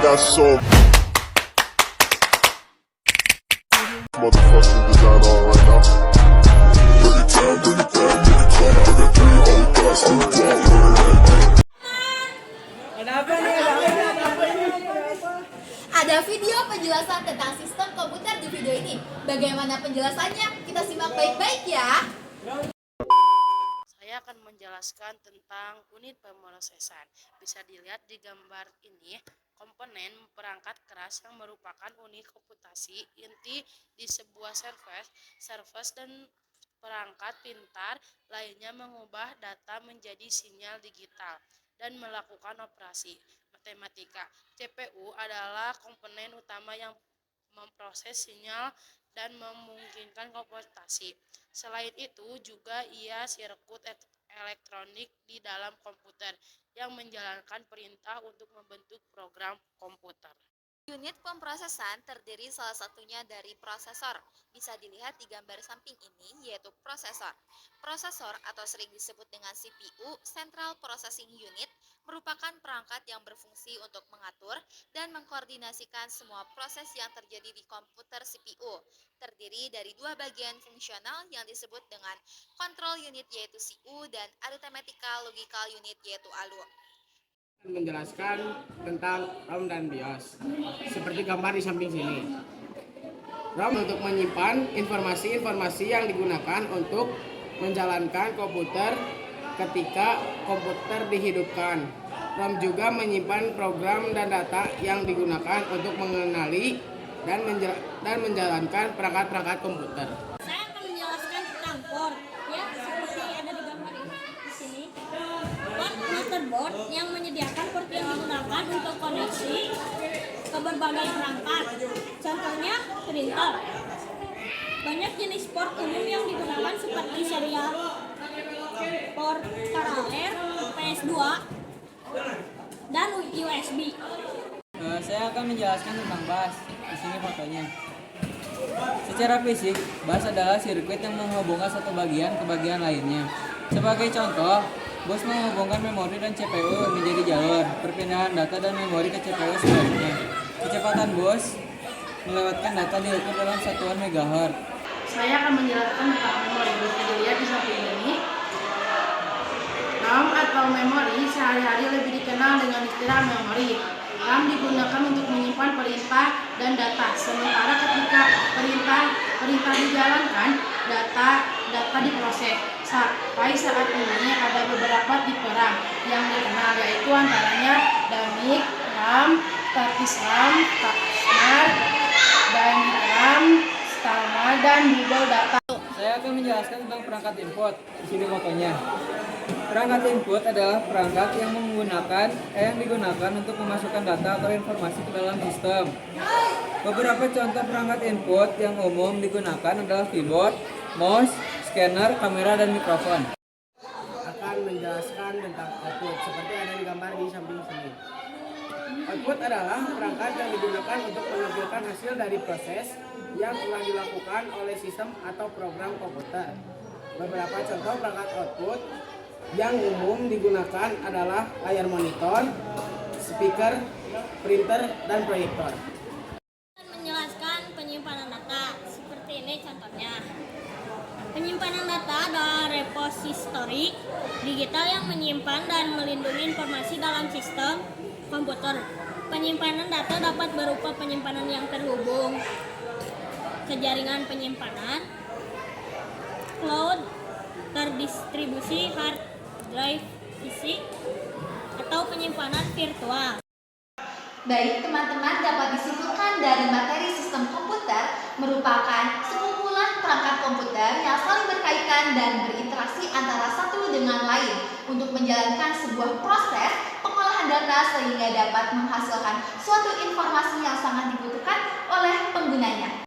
got so motherfucking design on right now. Bring it down, bring it down, bring it down. I got 3 old guys to walk. Ada video penjelasan tentang sistem komputer di video ini. Bagaimana penjelasannya? Kita simak baik-baik ya. Saya akan menjelaskan tentang unit pemrosesan. Bisa dilihat di gambar ini, komponen perangkat keras yang merupakan unit komputasi inti di sebuah service dan perangkat pintar lainnya mengubah data menjadi sinyal digital dan melakukan operasi matematika. CPU adalah komponen utama yang memproses sinyal dan memungkinkan komputasi. Selain itu juga ia sirkuit elektronik di dalam komputer yang menjalankan perintah untuk membentuk program komputer. Unit pemrosesan terdiri salah satunya dari prosesor. Bisa dilihat di gambar samping ini, yaitu prosesor. Prosesor atau sering disebut dengan CPU, Central Processing Unit, merupakan perangkat yang berfungsi untuk mengatur dan mengkoordinasikan semua proses yang terjadi di komputer CPU. Terdiri dari 2 bagian fungsional yang disebut dengan Control Unit yaitu CU dan Arithmetical Logical Unit yaitu ALU. Menjelaskan tentang ROM dan BIOS seperti gambar di samping sini. ROM untuk menyimpan informasi-informasi yang digunakan untuk menjalankan komputer ketika komputer dihidupkan. ROM juga menyimpan program dan data yang digunakan untuk mengenali dan menjalankan perangkat-perangkat komputer. Saya akan menjelaskan tentang port, ya seperti ada di gambar ini di sini. Port motherboard yang menyediakan port yang digunakan untuk koneksi ke berbagai perangkat. Contohnya printer. Banyak jenis port umum yang digunakan seperti serial port paralel, PS2, dan USB. Saya akan menjelaskan tentang bus. Di sini fotonya. Secara fisik, bus adalah sirkuit yang menghubungkan satu bagian ke bagian lainnya. Sebagai contoh, bus menghubungkan memori dan CPU menjadi jalur. Perpindahan data dan memori ke CPU sebaliknya. Kecepatan bus melewatkan data diukur dalam satuan megahertz. Saya akan menjelaskan tentang memori. Bisa dilihat di samping ini. RAM atau memori sehari-hari lebih dikenal dengan istilah memori. RAM digunakan untuk menyimpan perintah dan data. Sementara ketika perintah dijalankan, data diproses. Sampai saat ini ada beberapa tipe RAM yang dikenal, yaitu antaranya dynamic RAM, statis RAM, smart, dynamic RAM, Stalma, dan double data. Saya akan menjelaskan tentang perangkat input. Di sini fotonya. Perangkat input adalah perangkat yang digunakan untuk memasukkan data atau informasi ke dalam sistem. Beberapa contoh perangkat input yang umum digunakan adalah keyboard, mouse, scanner, kamera, dan mikrofon. Akan menjelaskan tentang output seperti ada di gambar di samping sini. Output adalah perangkat yang digunakan untuk menampilkan hasil dari proses yang telah dilakukan oleh sistem atau program komputer. Beberapa contoh perangkat output yang umum digunakan adalah layar monitor, speaker, printer, dan proyektor. Menjelaskan penyimpanan data seperti ini contohnya. Penyimpanan data adalah repository digital yang menyimpan dan melindungi informasi dalam sistem komputer. Penyimpanan data dapat berupa penyimpanan yang terhubung ke jaringan penyimpanan, cloud, terdistribusi, hard drive fisik, atau penyimpanan virtual. Baik, teman-teman dapat disimpulkan dari materi sistem komputer merupakan sekumpulan perangkat komputer yang saling berkaitan dan berinteraksi antara satu dengan lain untuk menjalankan sebuah proses pengolahan data sehingga dapat menghasilkan suatu informasi yang sangat dibutuhkan oleh penggunanya.